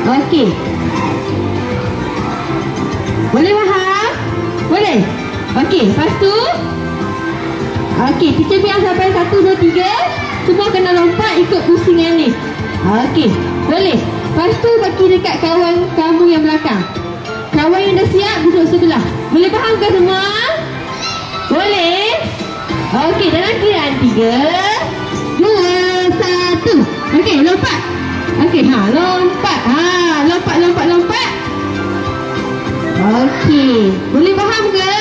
Okey. Boleh faham? Boleh? Okey, lepas tu okey, teacher biar sampai 1, 2, 3. Semua kena lompat ikut pusingan ni. Okey, boleh. Lepas tu bagi dekat kawan kamu yang belakang. Kawan yang dah siap duduk sebelah. Boleh faham ke semua? Boleh? Okey, dalam kiraan 3, 2, 1. Okey, lompat. Okey, lompat. Lompat. Okey, boleh faham ke?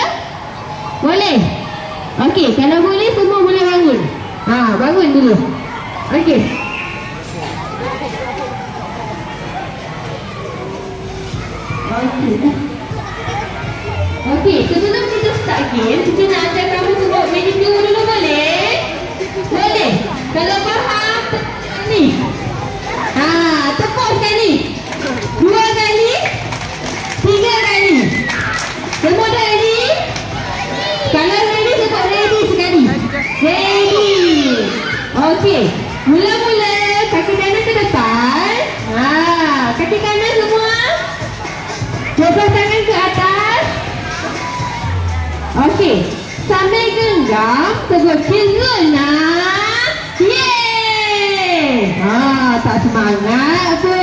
Boleh? Okey, kalau boleh semua boleh bangun. Bangun dulu. Okey. Okey, sebelum kita start game, kita nak ajar kamu sebut magic dulu boleh? Boleh? Kalau faham, ni. Tepuk sekali. 2 kali. 3 kali. Semua dah ready? Kalau ready, sebut ready sekali. Ready. Okey. Mula-mula kaki kanan ke depan. Kaki kanan semua. Jabah tangan ke atas. Okey. Sambil genggam, sebut Kizuna. Yeay. Tak semangat apa.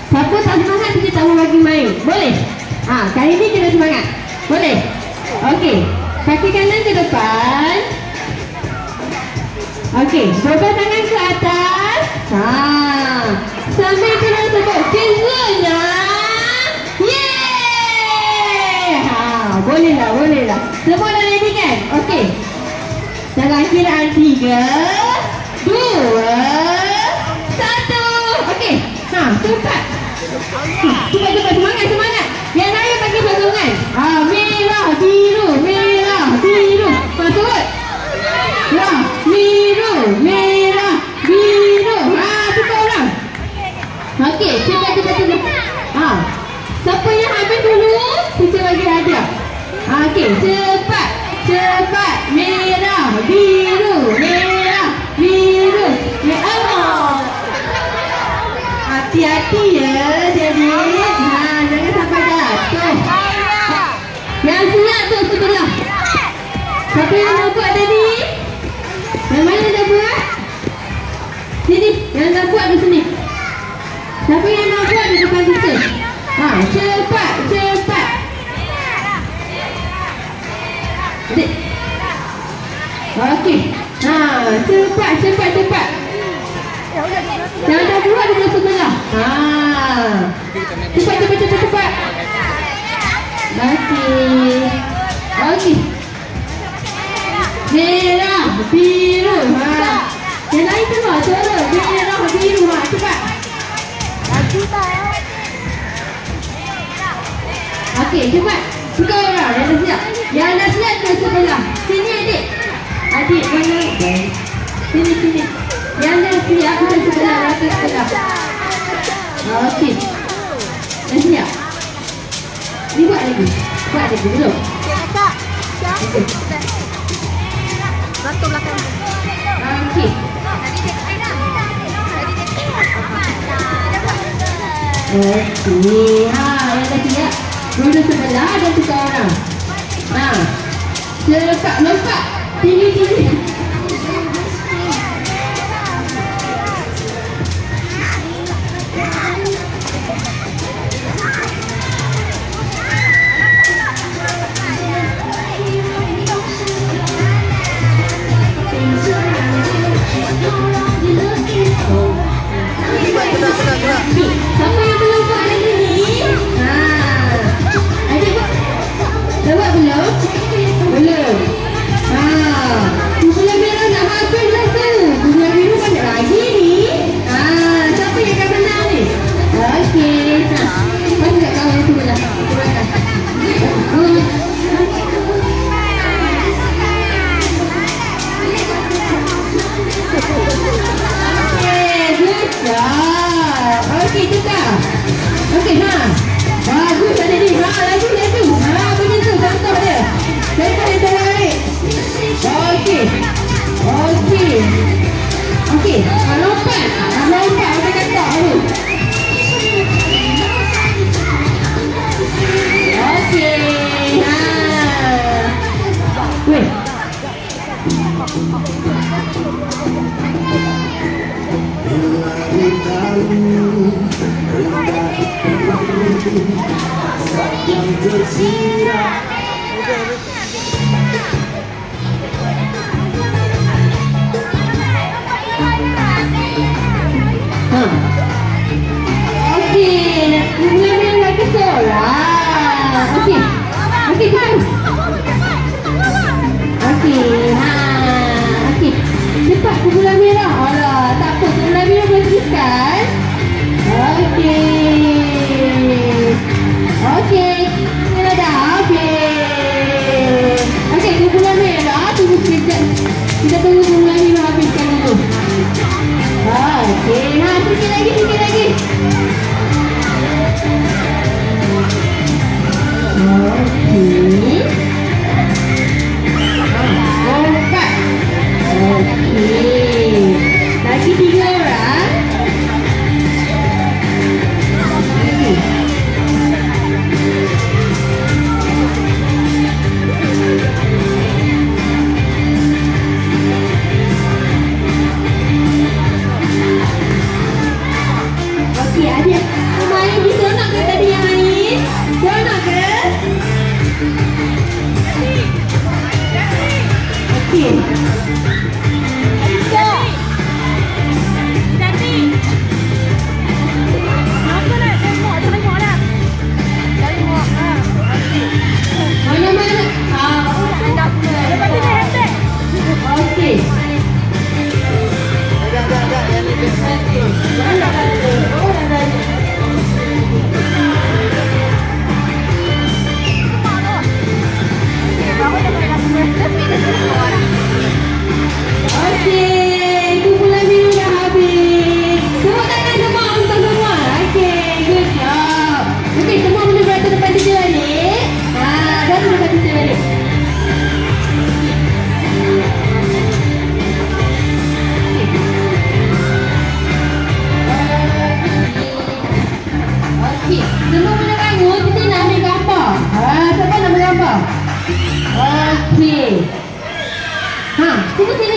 Siapa tak semangat, kita tak mau bagi main. Boleh? Kali ni kena semangat. Boleh? Okey. Kaki kanan ke depan. Okey. Jabah tangan ke atas. Sambil kena sebut Kizuna. Boleh lah. Semua dah ready kan? Okey. Dalam kiraan 3, 2, 1. Okey. Cepat. Cepat. Semangat. Yang lain bagi sokongan. Merah, biru. Masuk. Ya, biru, merah, biru. Tukar orang. Okey, cepat. Siapa yang habis dulu, kita bagi hadiah. Okey, cepat. Merah, biru. Hati-hati ya, jadi jangan sampai jatuh. Yang siap tu sebelah. Siapa yang dah buat tadi? Yang mana dah buat? Sini, yang dah buat di sini. Siapa yang dah buat di depan kita? Cepat. Okey. Cepat. Yang dah buat di sebelah. Cepat. Okey. Merah, biru. Yang lain semua turun. Merah, biru. Cepat. Okey, cepat. Tukar orang. Yang dah siap ke sebelah. Sini adik. Mana? Sini. Yang dah siap ke sebelah. Okey. Dah siap. Ni buat lagi. Belum. Okey. Satu belakang. Okey. Yang dah siap. Duduk sebelah dan tukar orang. Cepat, lompat. Tinggi. Siapa yang belum buat lagi ni? Adik buat belum? Belum. yang tersirat. Okey, mulai nak ke sekolah. Okey. Okey, cepat. Okey, okey. Cepat ke bola merah. Alah, tak apa. Bola merah boleh teruskan. Okey. Okey, kita dah habis. Okey, ke bola merah. Tunggu sekejap. Kita tunggu bola merah habiskan dulu. Okey, sikit lagi, sikit lagi. Okey. Empat. Okey. Lagi 3 orang. Okey, adik main di sana ke tadi yang main? Sana ke? Okey. Mana-mana? Okey. Okey, kumpulan biru dah habis. Tepuk tangan semua untuk semua. Okey, good job. Okey, semua boleh berada depan teacher balik. Berada depan teacher balik. Okey, semua boleh bangun. Kita nak ambil gambar. Siapa nak ambil gambar? Okey. Tunggu sini.